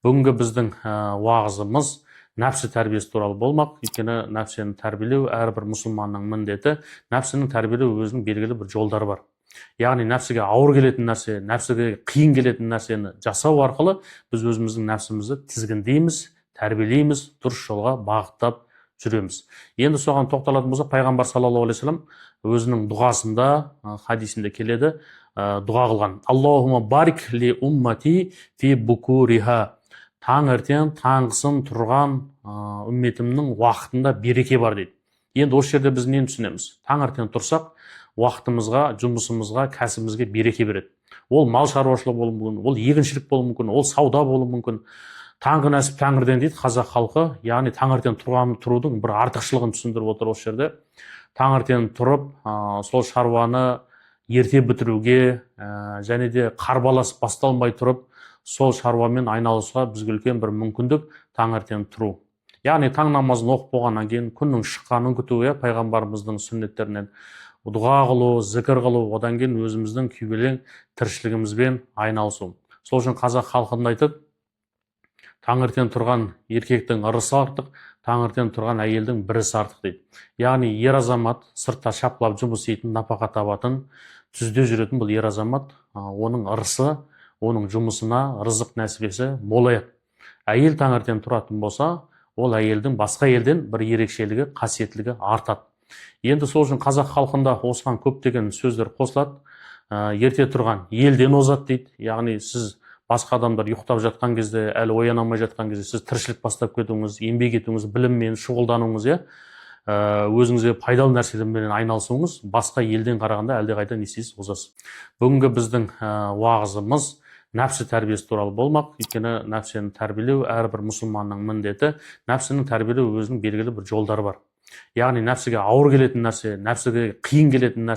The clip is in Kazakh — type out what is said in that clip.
Бүгінгі біздің уағызымыз нәпсі тәрбиесі туралы болмақ. Өйткені нәпсіні тәрбиелеу әрбір мұсылманның міндеті. Нәпсіні тәрбиелеу өзінің белгілі бір жолдары бар. Яғни нәпсіге ауыр келетін нәрсе, нәпсіге қиын келетін нәрсені жасау арқылы біз өзіміздің нәпсімізді тізгіндейміз, тәрбиелейміз, дұрыс жолға бағыттап жүреміз. Енді соған тоқталатын болсақ, пайғамбар саллаллаху алейхи вассалам өзінің дұғасында, хадисінде келеді, дұға қылған: Аллахума барик ли уммати фи букуриха. Таңертең таңғысын тұрған үмметімнің уақытында береке бар дейді. Енді осы жерде біз нені түсінеміз? Таңертең тұрсақ, уақытымызға, жұмысымызға, кәсібімізге береке береді. Ол мал шаруашылығы болуы мүмкін, ол егіншілік болуы мүмкін, ол сауда болуы мүмкін. Таңғы нәсіп тәңірден дейді қазақ халқы, яғни таңертең тұрудың бір артықшылығын түсіндіріп отыр осы жерде. Таңертең тұрып, сол шаруаны ерте бітіруге, және де қарбалас басталмай тұрып, сол шаруамен айналысуға бізге үлкен бір мүмкіндік таңертең тұру. Яғни таң намазын оқып болғаннан кейін күннің шыққанын күту, пайғамбарымыздың сүннеттерінен дұға қылу, зікір қылу, одан кейін өзіміздің күйбелең тіршілігімізбен айналысу. Сол үшін қазақ халқында айтып, таңертең тұрған еркектің ырысы артық, таңертең тұрған әйелдің бірісі артық дейді. Яғни ер азамат сыртта шапқылап жұмыс істейтін, напақа табатын, түзде жүретін бұл ер азамат, оның ырысы, оның жұмысына рызық нәсібесі молаяды. Әйел таңертең тұратын болса, ол әйелдің басқа елден бір ерекшелігі, қасиеттілігі артады. Енді сол үшін қазақ халқында осыған көптеген сөздер қосылады. Ерте тұрған елден озат дейді. Яғни сіз басқа адамдар ұйықтап жатқан кезде, әлі ояна алмай жатқан кезде сіз тіршілік бастап кетуіңіз, еңбек етуіңіз, біліммен шұғылдануыңыз, өзіңізге пайдалы нәрселермен айналысуыңыз басқа елден қарағанда әлдеқайда не істейсіз, озасыз. Бүгінгі біздің уағызымыз нәпсі тәрбиесі туралы болмақ. Өйткені нәпсіні тәрбиелеу әрбір мұсылманның міндеті. Нәпсіні тәрбиелеу өзінің белгілі бір жолдары бар. Яғни нәпсіге ауыр келетін нәрсе, нәпсіге қиын келетін